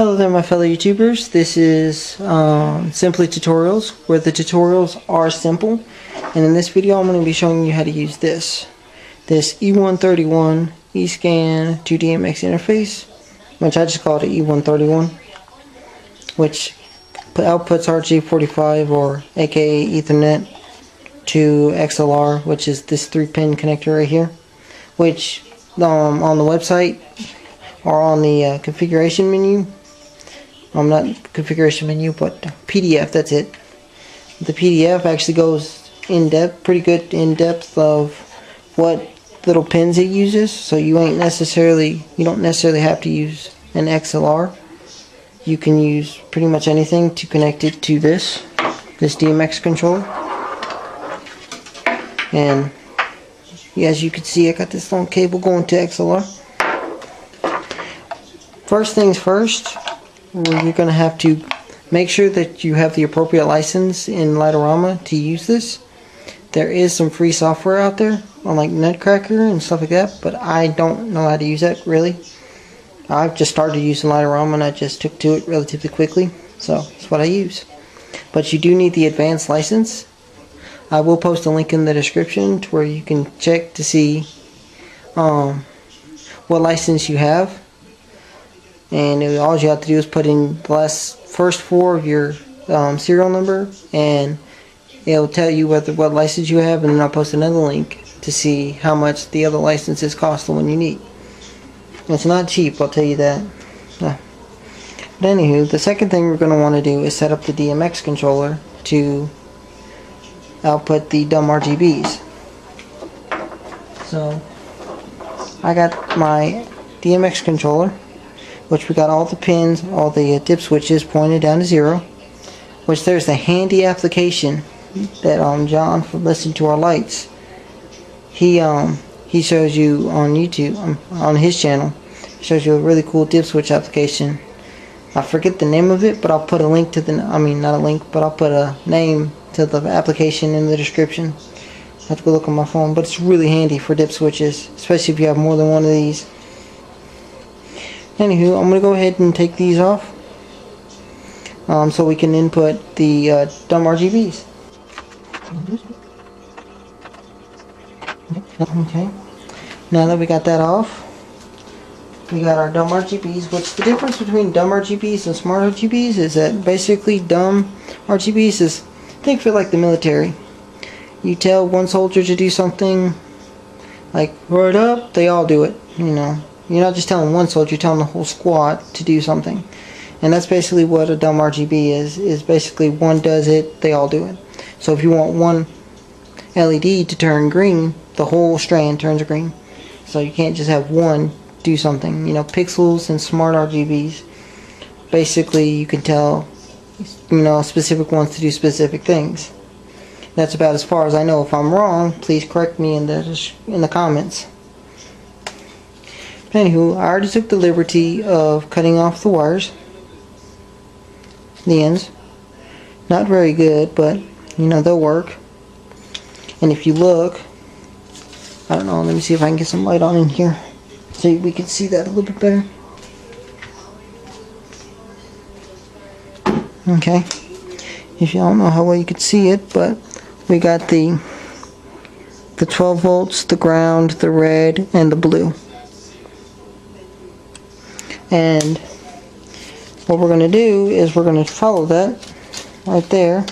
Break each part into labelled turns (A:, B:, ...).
A: Hello there my fellow YouTubers, this is SimplyTutorials, where the tutorials are simple, and in this video I'm going to be showing you how to use this E1.31 eScan to DMX interface, which I just call it E1.31, which outputs RJ45 or aka Ethernet to XLR, which is this 3-pin connector right here, which on the website or on the configuration menu, not configuration menu, but PDF, that's it. The PDF actually goes in depth, pretty good in depth of what little pins it uses, so you don't necessarily have to use an XLR. You can use pretty much anything to connect it to this DMX controller. And as you can see, I got this long cable going to XLR. First things first, you're going to have to make sure that you have the appropriate license in Light to use this. There is some free software out there on like Nutcracker and stuff like that, but I don't know how to use that really. I've just started using Light and I just took to it relatively quickly, so that's what I use. But you do need the advanced license. I will post a link in the description to where you can check to see what license you have. And all you have to do is put in the first 4 of your serial number, and it'll tell you what license you have, and then I'll post another link to see how much the other licenses cost, the one you need. It's not cheap, I'll tell you that. But anywho, the second thing we're going to want to do is set up the DMX controller to output the dumb RGBs. So I got my DMX controller, which we got all the pins, all the dip switches pointed down to 0, which there's a handy application that John from Listen to Our Lights, he shows you on YouTube, on his channel, shows you a really cool dip switch application. I forget the name of it, but I'll put a link to not a link, but I'll put a name to the application in the description. I have to go look on my phone, but it's really handy for dip switches, especially if you have more than one of these. Anywho, I'm going to go ahead and take these off so we can input the dumb RGBs. Okay, now that we got that off, we got our dumb RGBs, which the difference between dumb RGBs and smart RGBs is that basically dumb RGBs is, think of it like the military. You tell one soldier to do something, like right up, they all do it, you know. You're not just telling one soldier, you're telling the whole squad to do something. And that's basically what a dumb RGB is basically one does it, they all do it. So if you want one LED to turn green, the whole strand turns green. So you can't just have one do something. You know, pixels and smart RGBs, basically you can tell, you know, specific ones to do specific things. That's about as far as I know. If I'm wrong, please correct me in the comments. Anywho, I already took the liberty of cutting off the wires, the ends. Not very good, but you know, they'll work. And if you look, I don't know, let me see if I can get some light on in here so we can see that a little bit better. Okay, if you don't know how well you can see it, but we got the 12 volts, the ground, the red, and the blue. And what we're going to do is we're going to follow that right there.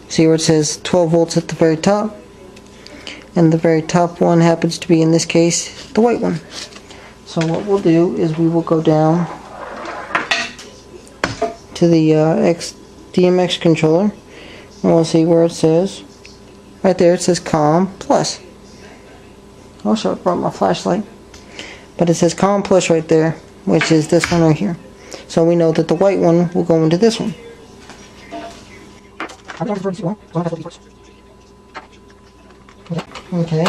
A: See where it says 12 volts at the very top, and the very top one happens to be, in this case, the white one. So what we'll do is we will go down to the DMX controller, and we'll see where it says, right there it says COM plus. I wish I brought my flashlight, but it says COM plus right there, which is this one right here. So we know that the white one will go into this one. Okay,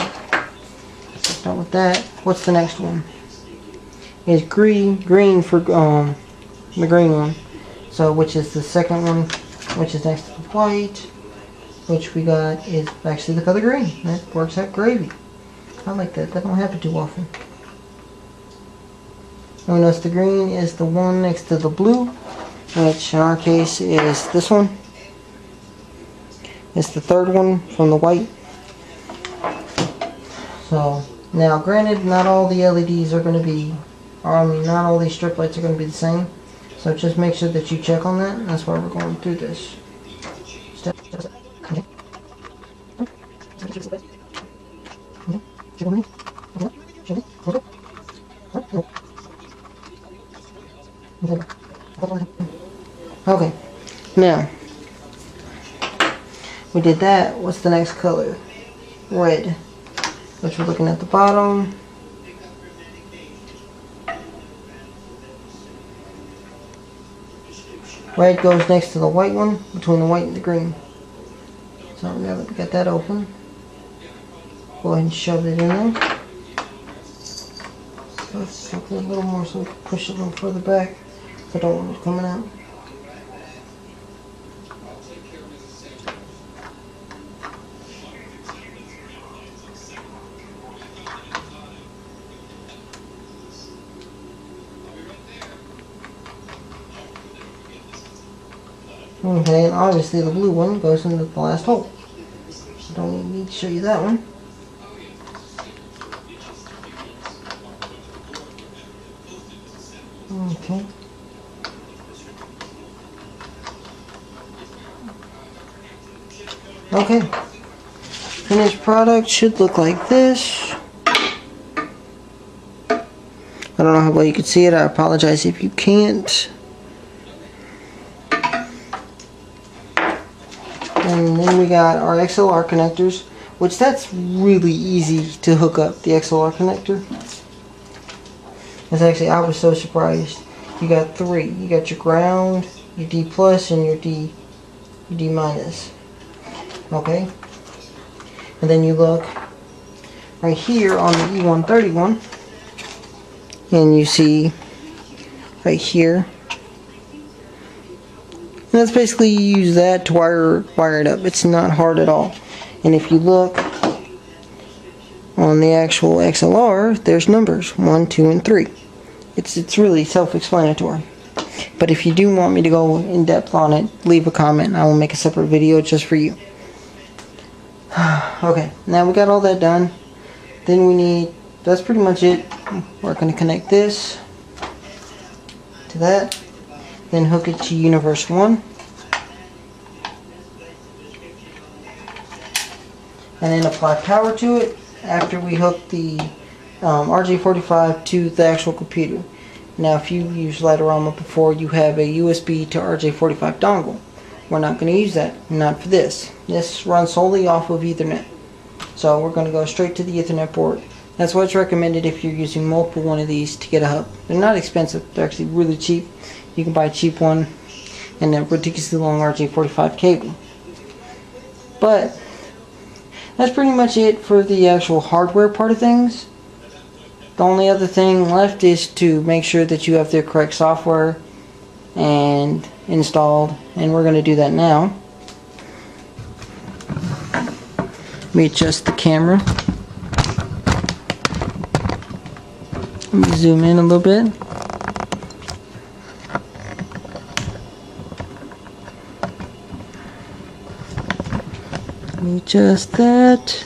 A: so done with that. What's the next one? It's green for the green one. So which is the second one, which is next to the white, which we got is actually the color green. That works out gravy. I like that. That don't happen too often. And we notice the green is the one next to the blue, which in our case is this one. It's the third one from the white. So now granted, not all the LEDs are going to be, or I mean not all these strip lights are going to be the same. So just make sure that you check on that. That's why we're going through this. Okay, now we did that. What's the next color? Red, which we're looking at the bottom. Red goes next to the white one, between the white and the green. So now that we got that open, go ahead and shove it in there. Let's make it a little more so we can push it a little further back. I don't want it coming out. Okay, and obviously the blue one goes into the last hole. So don't need to show you that one. Okay. Okay. Finished product should look like this. I don't know how well you can see it. I apologize if you can't. And then we got our XLR connectors, which that's really easy to hook up, the XLR connector. It's actually, I was so surprised. You got three. You got your ground, your D plus, and your D minus. Okay? And then you look right here on the E1.31, and you see right here. And that's basically, you use that to wire it up. It's not hard at all. And if you look on the actual XLR, there's numbers 1, 2, and 3. It's really self-explanatory. But if you do want me to go in depth on it, leave a comment. I will make a separate video just for you. Okay, now we got all that done. Then we need, that's pretty much it. We're going to connect this to that. Then hook it to Universe 1. And then apply power to it after we hook the RJ45 to the actual computer. Now if you use Rama before, you have a USB to RJ45 dongle. We're not going to use that, not for this. This runs solely off of Ethernet. So we're going to go straight to the Ethernet port. That's why it's recommended if you're using multiple one of these to get a hub. They're not expensive, they're actually really cheap. You can buy a cheap one and a ridiculously long RJ45 cable. But that's pretty much it for the actual hardware part of things. The only other thing left is to make sure that you have the correct software and installed, and we're going to do that now. Let me adjust the camera. Let me zoom in a little bit. Let me adjust that.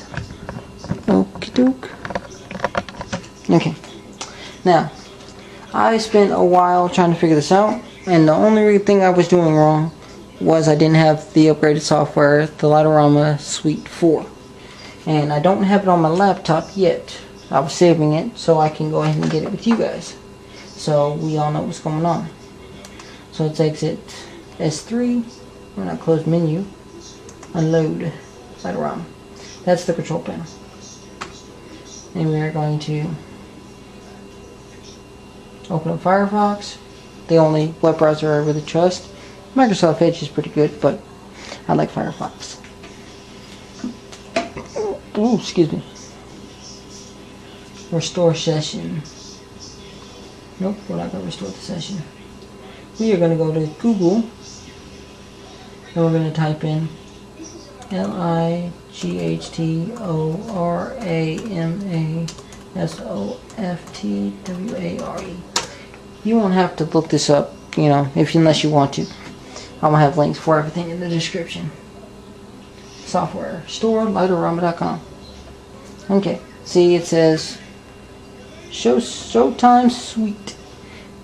A: Okie doke. Okay. Now, I spent a while trying to figure this out, and the only thing I was doing wrong was I didn't have the upgraded software, the Rama Suite 4. And I don't have it on my laptop yet. I was saving it so I can go ahead and get it with you guys, so we all know what's going on. So let's exit S3, we're not close menu, unload Rama. That's the control panel. And we are going to open up Firefox, the only web browser I really trust. Microsoft Edge is pretty good, but I like Firefox. Ooh, excuse me. Restore session. Nope, we're not going to restore the session. We are going to go to Google, and we're going to type in LIGHTORAMASOFTWARE. You won't have to look this up, you know, unless you want to. I'm gonna have links for everything in the description. Software store, lighterrama.com. Okay, see, it says Showtime Suite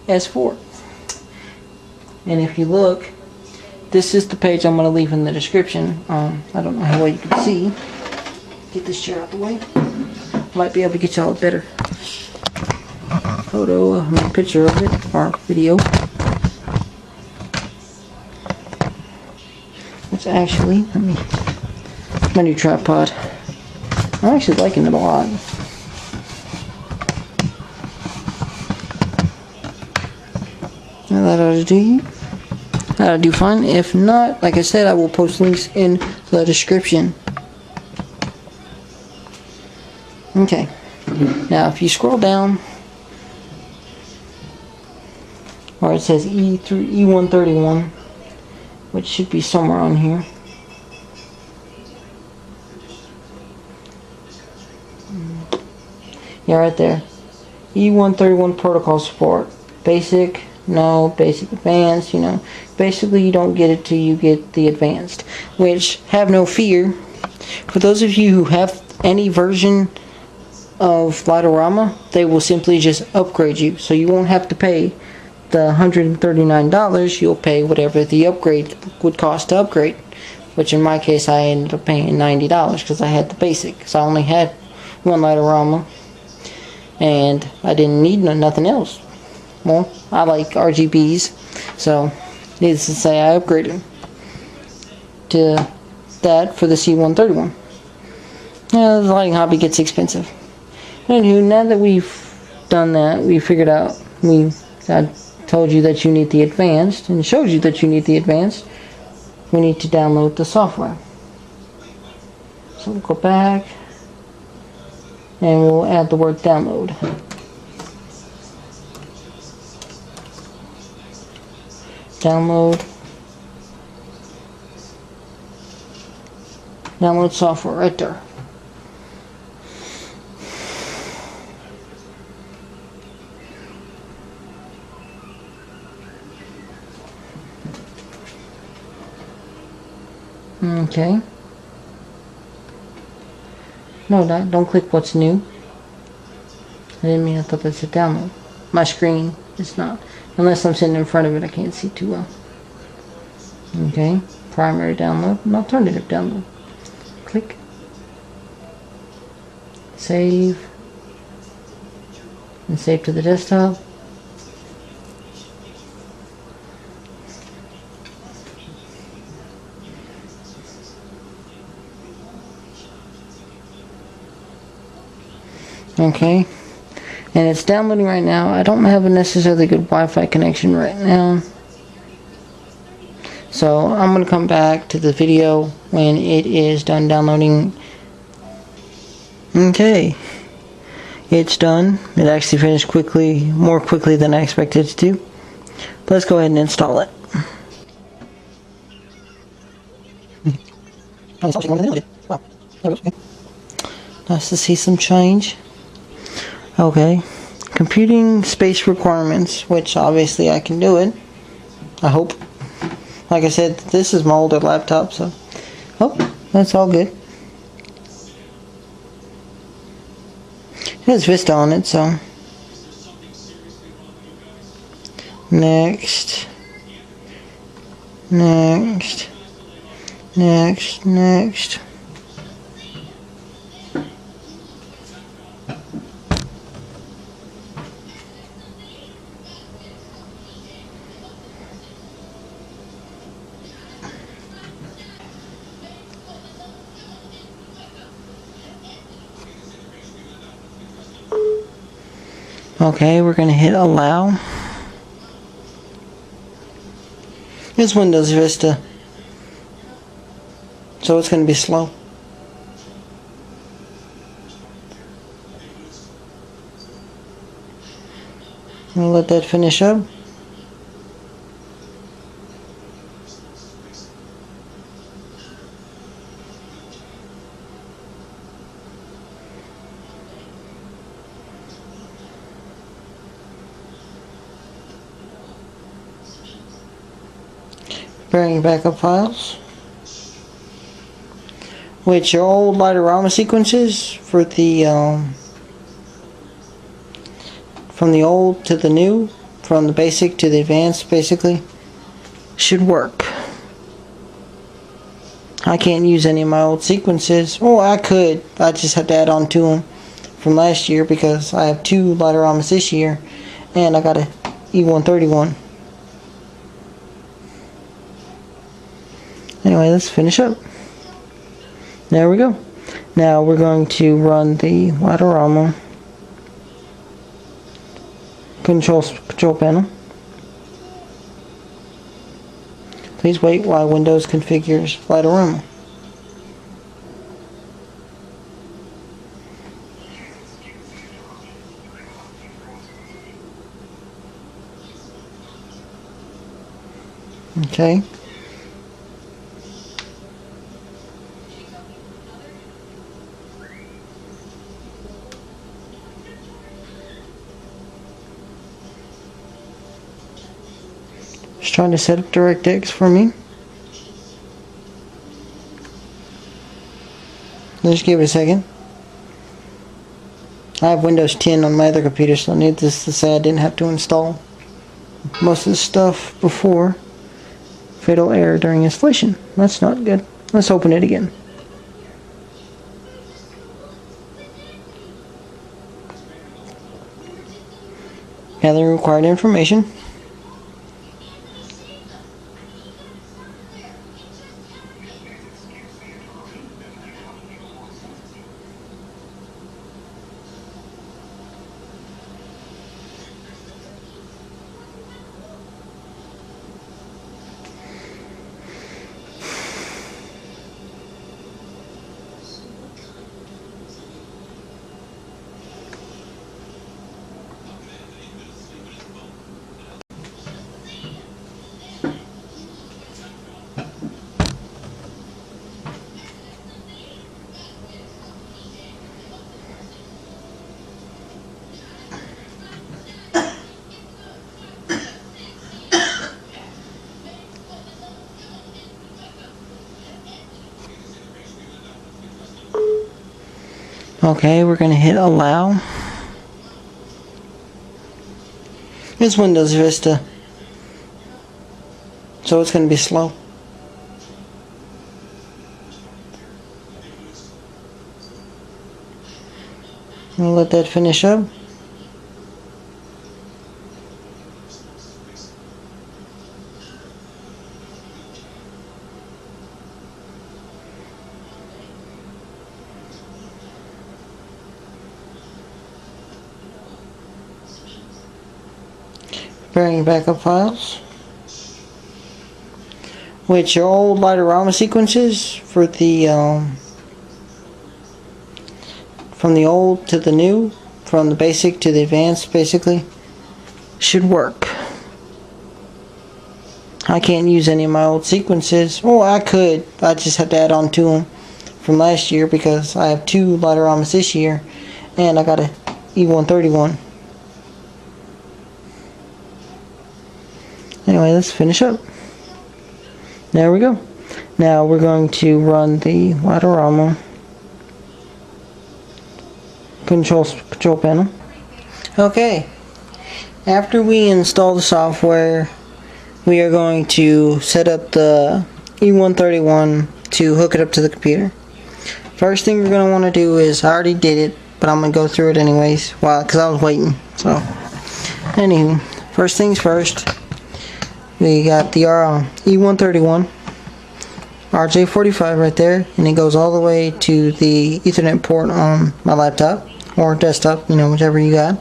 A: S4. And if you look, this is the page I'm going to leave in the description. I don't know how well you can see. Get this chair out the way. Might be able to get y'all a better picture of it, or video. It's actually, my new tripod. I'm actually liking it a lot. That ought to do you. That'll do fine. If not, like I said, I will post links in the description. Okay. Now, if you scroll down, where it says E1.31, which should be somewhere on here. Yeah, right there. E1.31 protocol support. Basic. No, basic, advanced, you know. Basically, you don't get it till you get the advanced. Which, have no fear. For those of you who have any version of Lighterama, they will simply just upgrade you. So you won't have to pay the $139. You'll pay whatever the upgrade would cost to upgrade. Which in my case, I ended up paying $90 because I had the basic. So I only had one Lighterama. And I didn't need nothing else. Well, I like RGBs, so needless to say, I upgraded to that for the C131. Yeah, the lighting hobby gets expensive. Anywho, now that we've done that, we figured out, I told you that you need the advanced, and showed you that you need the advanced, we need to download the software. So we'll go back, and we'll add the word download. Download software right there. Okay. No, don't click what's new. I didn't mean, I thought that said download. My screen is not. Unless I'm sitting in front of it, I can't see too well. Okay, primary download and alternative download. Click. Save. And save to the desktop. Okay. And it's downloading right now. I don't have a necessarily good Wi-Fi connection right now. So I'm going to come back to the video when it is done downloading. Okay. It's done. It actually finished quickly, more quickly than I expected it to. Let's go ahead and install it. Nice to see some change. Okay, computing space requirements, which obviously I can do it. I hope. Like I said, this is my older laptop, so that's all good. It has Vista on it, so next. Okay, we're going to hit allow. It's Windows Vista, so it's going to be slow. We'll let that finish up. Preparing your backup files, which are old light rama sequences for the from the old to the new, from the basic to the advanced, basically, should work. I can't use any of my old sequences. Oh, I could. I just have to add on to them from last year because I have 2 light ramas this year, and I got a E1.31. Anyway, let's finish up. There we go. Now we're going to run the light rama control panel. Please wait while Windows configures light rama. Okay. Just trying to set up DirectX for me. Just give it a second. I have Windows 10 on my other computer, so I need this to say I didn't have to install most of the stuff before. Fatal error during installation. That's not good. Let's open it again. Gather required information. Okay, we're going to hit allow. It's Windows Vista, so it's going to be slow. We'll let that finish up. Preparing your backup files, which are old light rama sequences for the from the old to the new, from the basic to the advanced, basically, should work. I can't use any of my old sequences. Oh, I could. I just have to add on to them from last year because I have 2 light ramas this year, and I got a E1.31. Anyway, let's finish up. There we go. Now we're going to run the light rama control panel. Okay. After we install the software, we are going to set up the E1.31 to hook it up to the computer. First thing we're going to want to do is, I already did it, but I'm going to go through it anyways, because I was waiting. So, anywho, first things first. We got the E1.31 RJ45 right there, and it goes all the way to the Ethernet port on my laptop or desktop, you know, whichever you got,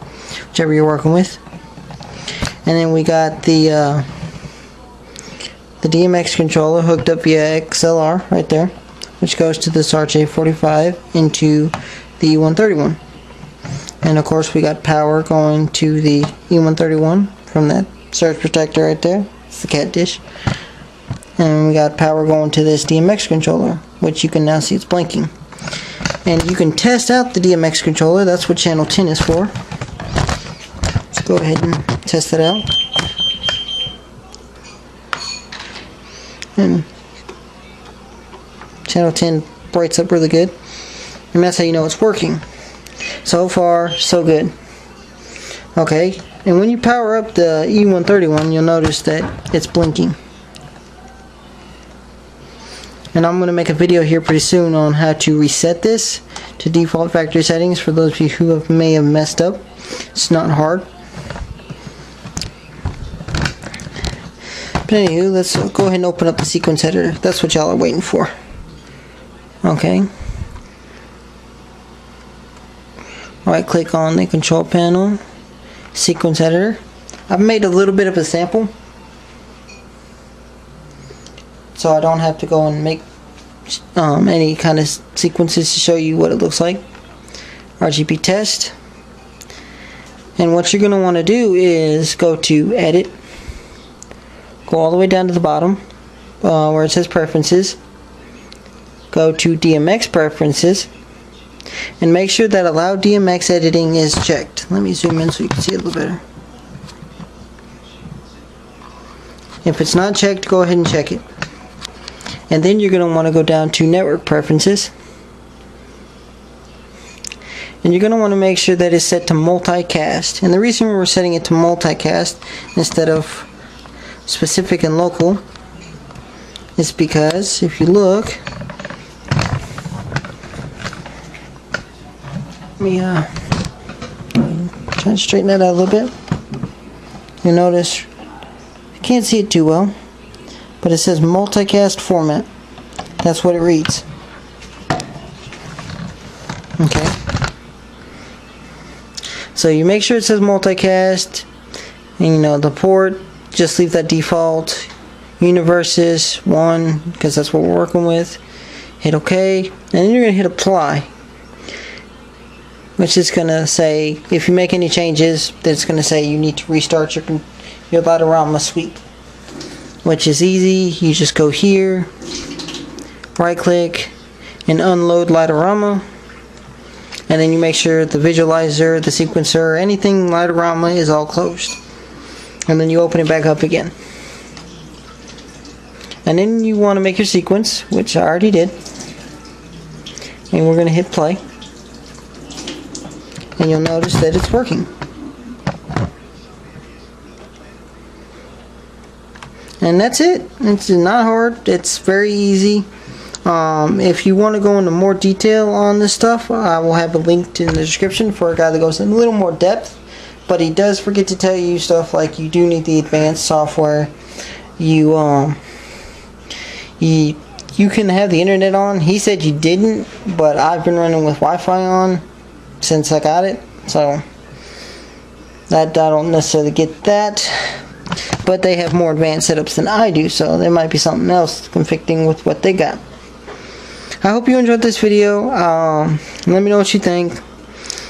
A: whichever you're working with. And then we got the DMX controller hooked up via XLR right there, which goes to this RJ45 into the E1.31. And of course we got power going to the E1.31 from that surge protector right there. It's the cat dish. And we got power going to this DMX controller, which you can now see it's blinking. And you can test out the DMX controller. That's what channel 10 is for. Let's go ahead and test it out. and channel 10 brights up really good, and that's how you know it's working. So far, so good. Okay, and when you power up the E1.31, you'll notice that it's blinking. And I'm going to make a video here pretty soon on how to reset this to default factory settings for those of you who may have messed up. It's not hard. But anywho, let's go ahead and open up the sequence editor. That's what y'all are waiting for. Okay. Right click on the control panel, sequence editor. I've made a little bit of a sample, so I don't have to go and make any kind of sequences to show you what it looks like. RGB test. And what you're going to want to do is go to edit, go all the way down to the bottom where it says preferences, go to DMX preferences, and make sure that allow DMX editing is checked. Let me zoom in so you can see it a little better. If it's not checked, go ahead and check it. And then you're going to want to go down to network preferences, and you're going to want to make sure that it's set to multicast. And the reason we're setting it to multicast instead of specific and local is because if you look, let me try to straighten that out a little bit. You'll notice I can't see it too well, but it says multicast format. That's what it reads. Okay. So you make sure it says multicast, and you know the port, just leave that default. Universes 1, because that's what we're working with. Hit OK, and then you're going to hit apply, which is going to say if you make any changes, then it's going to say you need to restart your Light Rama suite, which is easy. You just go here, right click, and unload Light Rama, and then you make sure the visualizer, the sequencer, anything Light Rama is all closed, and then you open it back up again. And then you want to make your sequence, which I already did, and we're going to hit play, and you'll notice that it's working. And that's it. It's not hard. It's very easy. If you want to go into more detail on this stuff, I will have a link in the description for a guy that goes in a little more depth. But he does forget to tell you stuff like you do need the advanced software. You can have the internet on. He said you didn't, but I've been running with Wi-Fi on since I got it. So that I don't necessarily get that. But they have more advanced setups than I do, so there might be something else conflicting with what they got. I hope you enjoyed this video. Let me know what you think.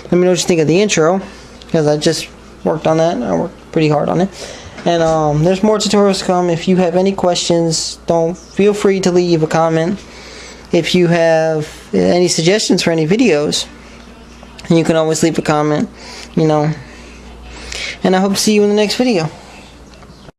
A: Let me know what you think of the intro, because I just worked on that. I worked pretty hard on it. And there's more tutorials to come. If you have any questions, feel free to leave a comment. If you have any suggestions for any videos, you can always leave a comment, you know. And I hope to see you in the next video.